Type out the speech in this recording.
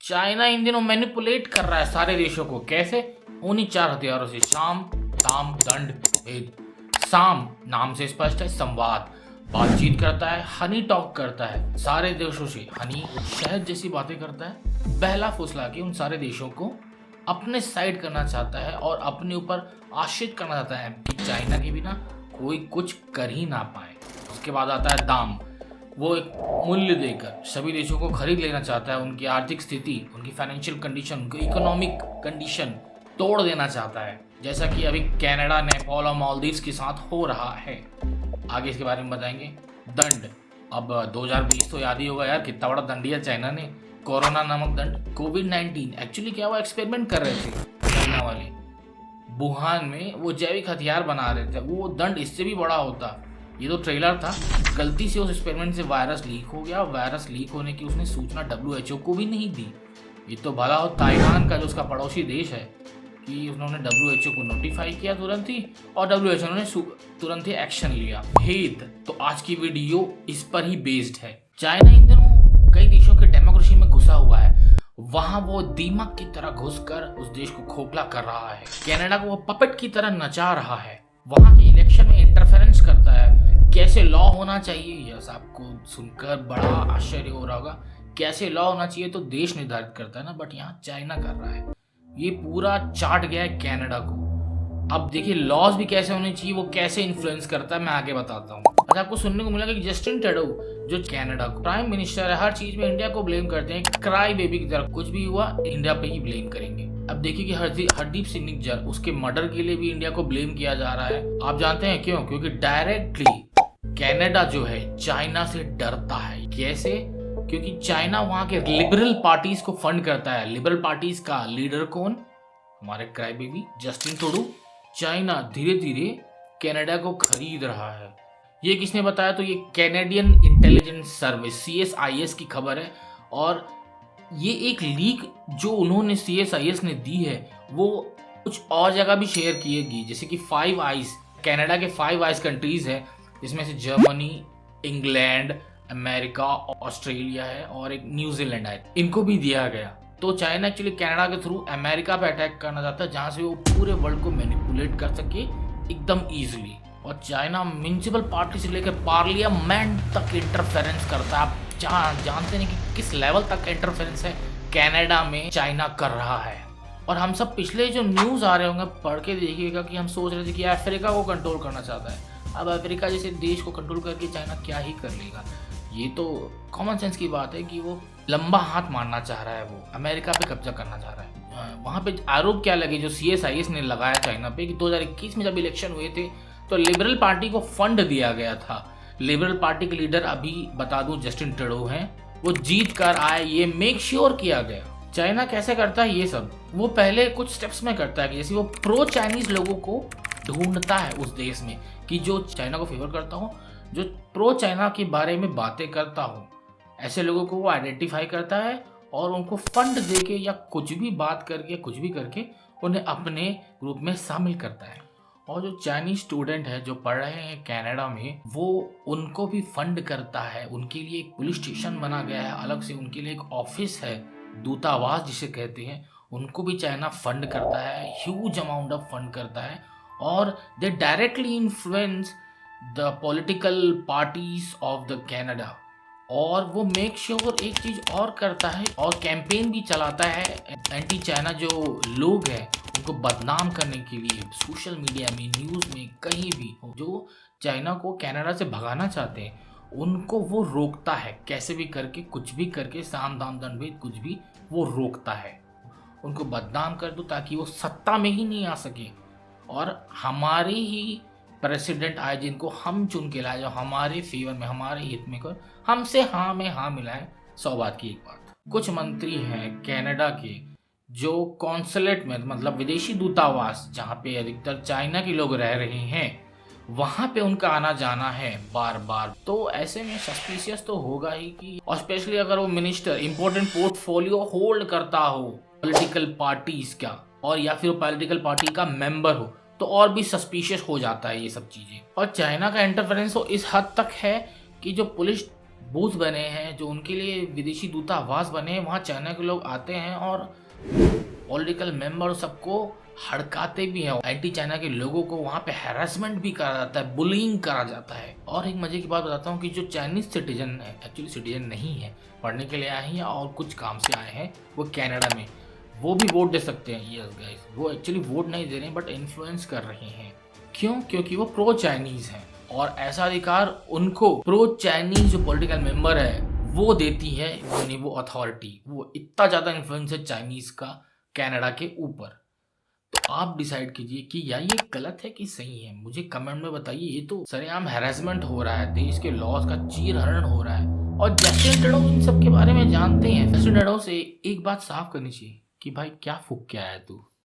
China in दिनों manipulate कर रहा है सारे देशों को। कैसे? उन्हीं 4 हथियारों से, साम दाम दंड भेद। साम नाम से स्पष्ट है, संवाद, बातचीत करता है, हनी टॉक करता है सारे देशों से, हनी शहद जैसी बातें करता है, बहला फुसला के उन सारे देशों को अपने साइड करना चाहता है और अपने ऊपर आश्रित करना चाहता है कि चाइना के बिना कोई कुछ कर ही ना पाए। उसके बाद आता है दाम। वो एक मूल्य देकर सभी देशों को खरीद लेना चाहता है, उनकी आर्थिक स्थिति, उनकी फाइनेंशियल कंडीशन, उनकी इकोनॉमिक कंडीशन तोड़ देना चाहता है, जैसा कि अभी कनाडा, नेपाल और मालदीव्स के साथ हो रहा है। आगे इसके बारे में बताएंगे। दंड। अब 2020 तो याद ही होगा यार, कितना बड़ा दंड दिया चाइना ने, कोरोना नामक दंड। कोविड-19 एक्चुअली क्या हुआ, एक्सपेरिमेंट कर रहे थे चाइना वाले, वुहान में वो जैविक हथियार बना रहे थे, वो दंड इससे भी बड़ा होता। ये तो ट्रेलर था, गलती से उस एक्सपेरिमेंट से वायरस लीक हो गया। वायरस लीक होने की उसने सूचना WHO को भी नहीं दी। ये तो भला हो ताइवान का, जो उसका पड़ोसी देश है, कि उन्होंने WHO को नोटिफाई किया तुरंत ही, और WHO ने तुरंत ही एक्शन लिया। भेद। तो आज की वीडियो इस पर ही बेस्ड है। चाइना इन दिनों कई देशों के डेमोक्रेसी में घुसा हुआ है। वहां वो दीमक की तरह घुसकर उस देश को खोखला कर रहा है। कनाडा को वो पपेट की तरह नचा रहा है। वहां के इलेक्शन में इंटरफेरेंस करता है। कैसे लॉ होना चाहिए, यह आपको सुनकर बड़ा आश्चर्य हो रहा होगा। कैसे लॉ होना चाहिए तो देश निर्धारित करता है ना, बट यहाँ चाइना कर रहा है। ये पूरा चाट गया है कनाडा को। अब देखिए लॉज भी कैसे होने चाहिए, वो कैसे इन्फ्लुएंस करता है, मैं आगे बताता हूँ। अच्छा, आपको सुनने को मिलेगा कि जस्टिन ट्रूडो, जो कनाडा को प्राइम मिनिस्टर है, हर चीज में इंडिया को ब्लेम करते हैं। क्राई बेबी की तरह, कुछ भी हुआ इंडिया पे ही ब्लेम करेंगे। अब देखिए कि हरदीप सिंह निज्जर, उसके मर्डर के लिए भी इंडिया को ब्लेम किया जा रहा है। आप जानते हैं क्यों? क्योंकि डायरेक्टली कनाडा जो है चाइना से डरता है। कैसे? क्योंकि चाइना वहां के लिबरल पार्टीज को फंड करता है। लिबरल पार्टीज का लीडर कौन? हमारे cry baby Justin Trudeau. China धीरे धीरे कनाडा को खरीद रहा है। ये किसने बताया? तो ये कैनेडियन इंटेलिजेंस सर्विस CSIS की खबर है। और ये एक लीक जो उन्होंने CSIS ने दी है, वो कुछ और जगह भी शेयर किएगी, जैसे कि 5 आइज, कनाडा के 5 आइज कंट्रीज है, जिसमें से जर्मनी, इंग्लैंड, अमेरिका, ऑस्ट्रेलिया है और एक न्यूजीलैंड है, इनको भी दिया गया। तो चाइना एक्चुअली कनाडा के थ्रू अमेरिका पे अटैक करना चाहता है, जहां से वो पूरे वर्ल्ड को मैनिपुलेट कर सके एकदम इजीली। और चाइना म्युनिसिपल पार्टी से लेकर पार्लियामेंट तक इंटरफेरेंस करता है। आप जानते नहीं कि किस लेवल तक इंटरफेरेंस है कनाडा में चाइना कर रहा है। और हम सब पिछले जो न्यूज आ रहे होंगे पढ़ के देखिएगा कि हम सोच रहे थे कि अफ्रीका को कंट्रोल करना चाहता है। अब अफ्रीका जैसे देश को कंट्रोल करके चाइना क्या ही कर लेगा। ये तो कॉमन सेंस की बात है कि वो लंबा हाथ मारना चाह रहा है, वो अमेरिका पे कब्जा करना चाह रहा है। वहाँ पे आरोप क्या लगे जो CSIS ने लगाया चाइना पे कि 2021 में जब इलेक्शन हुए थे तो लिबरल पार्टी को फंड दिया गया था। लिबरल पार्टी के लीडर, अभी बता दूं, जस्टिन ट्रूडो हैं, वो जीत कर आए, ये मेक श्योर किया गया। चाइना कैसे करता है ये सब? वो पहले कुछ स्टेप्स में करता है, जैसे वो प्रो चाइनीज लोगों को ढूंढता है उस देश में, कि जो चाइना को फेवर करता हो, जो प्रो चाइना के बारे में बातें करता हो, ऐसे लोगों को वो आइडेंटिफाई करता है और उनको फंड देके या कुछ भी बात करके, कुछ भी करके उन्हें अपने ग्रुप में शामिल करता है। और जो चाइनीज स्टूडेंट है जो पढ़ रहे हैं कनाडा में, वो उनको भी फंड करता है। उनके लिए एक पुलिस स्टेशन बना गया है अलग से, उनके लिए एक ऑफिस है, दूतावास जिसे कहते हैं, उनको भी चाइना फंड करता है, ह्यूज अमाउंट ऑफ फंड करता है। और दे directly influence the political parties of the Canada. और वो मेक श्योर एक चीज और करता है, और कैंपेन भी चलाता है एंटी चाइना जो लोग हैं उनको बदनाम करने के लिए, सोशल मीडिया में, न्यूज में, कहीं भी जो चाइना को कनाडा से भगाना चाहते हैं उनको वो रोकता है। कैसे भी करके, कुछ भी करके, साम दाम दंड भेद, कुछ भी वो रोकता है। उनको बदनाम कर दो ताकि वो सत्ता में ही नहीं आ सके और हमारे ही प्रेसिडेंट आए, जिनको हम चुन के लाए, जो हमारे फेवर में, हमारे हित में कर, हमसे हाँ में हाँ मिलाए। 100 बात की एक बात। कुछ मंत्री हैं कनाडा के जो कॉन्सुलेट में, मतलब विदेशी दूतावास, जहाँ पे अधिकतर चाइना के लोग रह रहे हैं, वहां पे उनका आना जाना है बार बार। तो ऐसे में सस्पिशियस तो होगा ही कि, और स्पेशली अगर वो मिनिस्टर इंपॉर्टेंट पोर्टफोलियो होल्ड करता हो पॉलिटिकल पार्टीज का, और या फिर पॉलिटिकल पार्टी का मेंबर हो, तो और भी सस्पिशियस हो जाता है ये सब चीजें। और चाइना का इंटरफेरेंस तो इस हद तक है कि जो पुलिस बूथ बने हैं, जो उनके लिए विदेशी दूतावास बने हैं, वहाँ चाइना के लोग आते हैं और पॉलिटिकल मेंबर सबको हड़काते भी हैं। एंटी चाइना के लोगों को वहाँ पे हैरेसमेंट भी करा जाता है, बुलिंग करा जाता है। और एक मजे की बात बताता हूँ कि जो चाइनीज सिटीजन है, एक्चुअली सिटीजन नहीं है, पढ़ने के लिए आए हैं और कुछ काम से आए हैं, वो कनाडा में, वो भी वोट दे सकते हैं। यस गाइस, वो एक्चुअली वोट नहीं दे रहे हैं बट इन्फ्लुएंस कर रहे हैं। क्यों? क्योंकि वो प्रो चाइनीज हैं और ऐसा अधिकार उनको प्रो चाइनीज जो पॉलिटिकल मेंबर है वो देती है, यानी वो अथॉरिटी, वो इतना ज़्यादा इन्फ्लुएंस है चाइनीज का कनाडा के ऊपर। तो आप डिसाइड कीजिए कि या ये गलत है कि सही है, मुझे कमेंट में बताइए। ये तो सरेआम हैरेसमेंट हो रहा है, देश के लॉज का चीरहरण हो रहा है और जस्टिन ट्रूडो इन सब के बारे में जानते हैं। जस्टिन ट्रूडो से एक बात साफ करनी चाहिए कि भाई क्या फूक के आया तू।